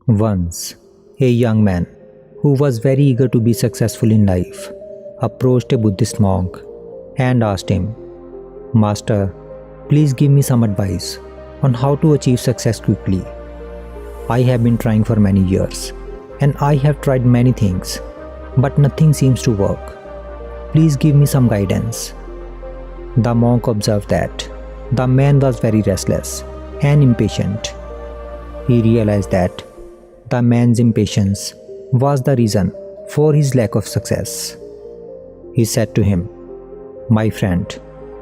Once, a young man who was very eager to be successful in life approached a Buddhist monk and asked him, "Master, please give me some advice on how to achieve success quickly. I have been trying for many years and I have tried many things, but nothing seems to work. Please give me some guidance." The monk observed that the man was very restless and impatient. He realized that the man's impatience was the reason for his lack of success. He said to him, "My friend,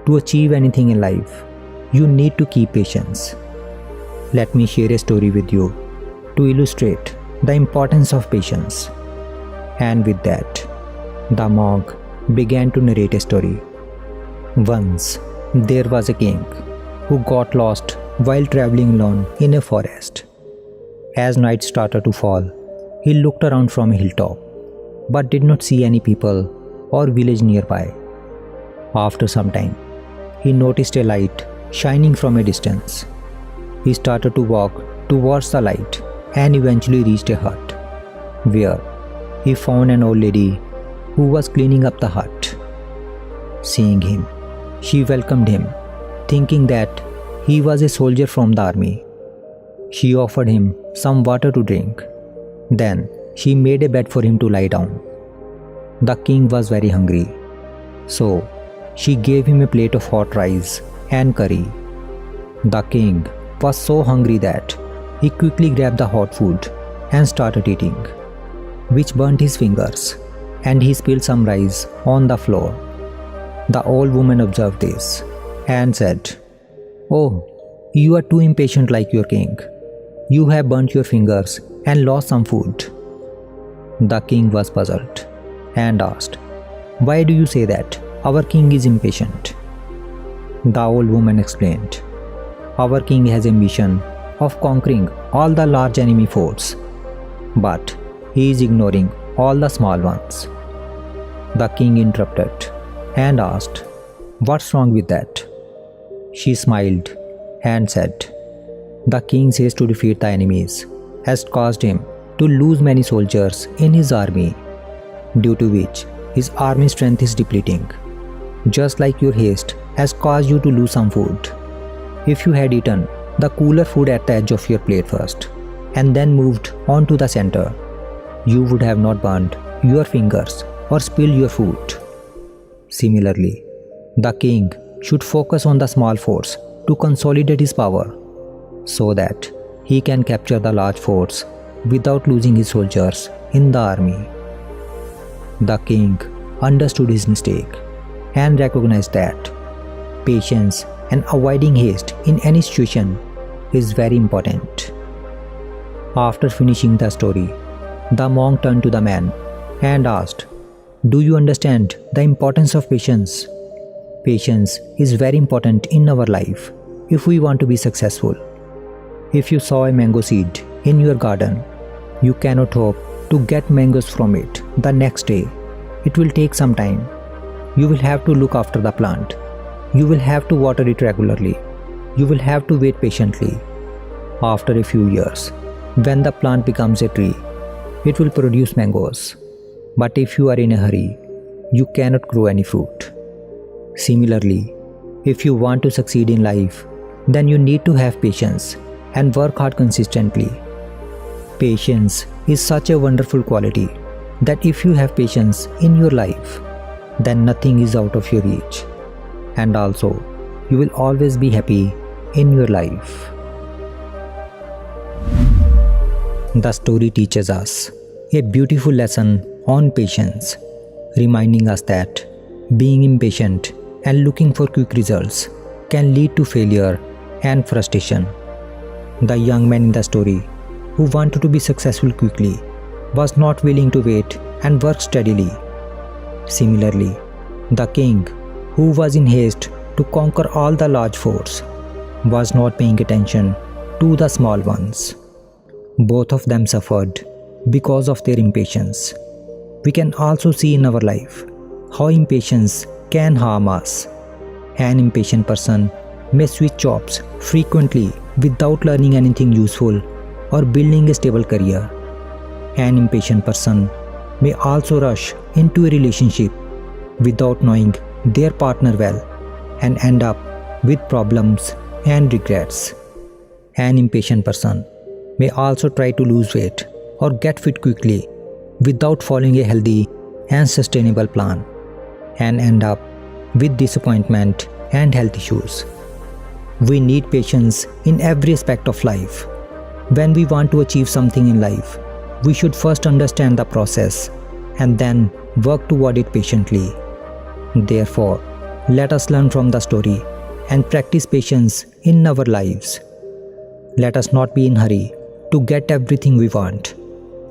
to achieve anything in life, you need to keep patience. Let me share a story with you to illustrate the importance of patience." And with that, the monk began to narrate a story. Once, there was a king who got lost while traveling alone in a forest. As night started to fall, he looked around from a hilltop, but did not see any people or village nearby. After some time, he noticed a light shining from a distance. He started to walk towards the light and eventually reached a hut, where he found an old lady who was cleaning up the hut. Seeing him, she welcomed him, thinking that he was a soldier from the army. She offered him some water to drink. Then she made a bed for him to lie down. The king was very hungry, so she gave him a plate of hot rice and curry. The king was so hungry that he quickly grabbed the hot food and started eating, which burnt his fingers, and he spilled some rice on the floor. The old woman observed this and said, "Oh, you are too impatient like your king. You have burnt your fingers and lost some food." The king was puzzled and asked, "Why do you say that our king is impatient?" The old woman explained, "Our king has a mission of conquering all the large enemy forts, but he is ignoring all the small ones." The king interrupted and asked, "What's wrong with that?" She smiled and said, "The king says to defeat the enemies has caused him to lose many soldiers in his army, due to which his army strength is depleting. Just like your haste has caused you to lose some food. If you had eaten the cooler food at the edge of your plate first and then moved on to the center, you would have not burned your fingers or spilled your food." Similarly, the king should focus on the small forts to consolidate his power, so that he can capture the large forts without losing his soldiers in the army. The king understood his mistake and recognized that patience and avoiding haste in any situation is very important. After finishing the story, the monk turned to the man and asked, "Do you understand the importance of patience? Patience is very important in our life if we want to be successful. If you sow a mango seed in your garden, you cannot hope to get mangoes from it the next day. It will take some time. You will have to look after the plant. You will have to water it regularly. You will have to wait patiently. After a few years, when the plant becomes a tree, it will produce mangoes. But if you are in a hurry, you cannot grow any fruit." Similarly, if you want to succeed in life, then you need to have patience and work hard consistently. Patience is such a wonderful quality that if you have patience in your life, then nothing is out of your reach, and also you will always be happy in your life. The story teaches us a beautiful lesson on patience, reminding us that being impatient and looking for quick results can lead to failure and frustration. The young man in the story, who wanted to be successful quickly, was not willing to wait and work steadily. Similarly, the king, who was in haste to conquer all the large forts, was not paying attention to the small ones. Both of them suffered because of their impatience. We can also see in our life how impatience can harm us. An impatient person may switch jobs frequently without learning anything useful or building a stable career. An impatient person may also rush into a relationship without knowing their partner well and end up with problems and regrets. An impatient person may also try to lose weight or get fit quickly without following a healthy and sustainable plan and end up with disappointment and health issues. We need patience in every aspect of life. When we want to achieve something in life, we should first understand the process and then work toward it patiently. Therefore, let us learn from the story and practice patience in our lives. Let us not be in a hurry to get everything we want,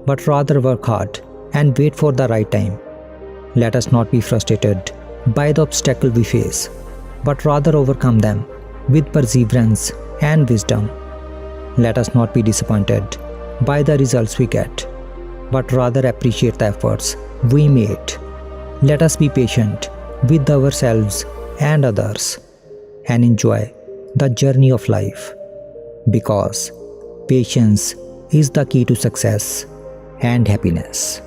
but rather work hard and wait for the right time. Let us not be frustrated by the obstacle we face, but rather overcome them with perseverance and wisdom. Let us not be disappointed by the results we get, but rather appreciate the efforts we made. Let us be patient with ourselves and others and enjoy the journey of life, because patience is the key to success and happiness.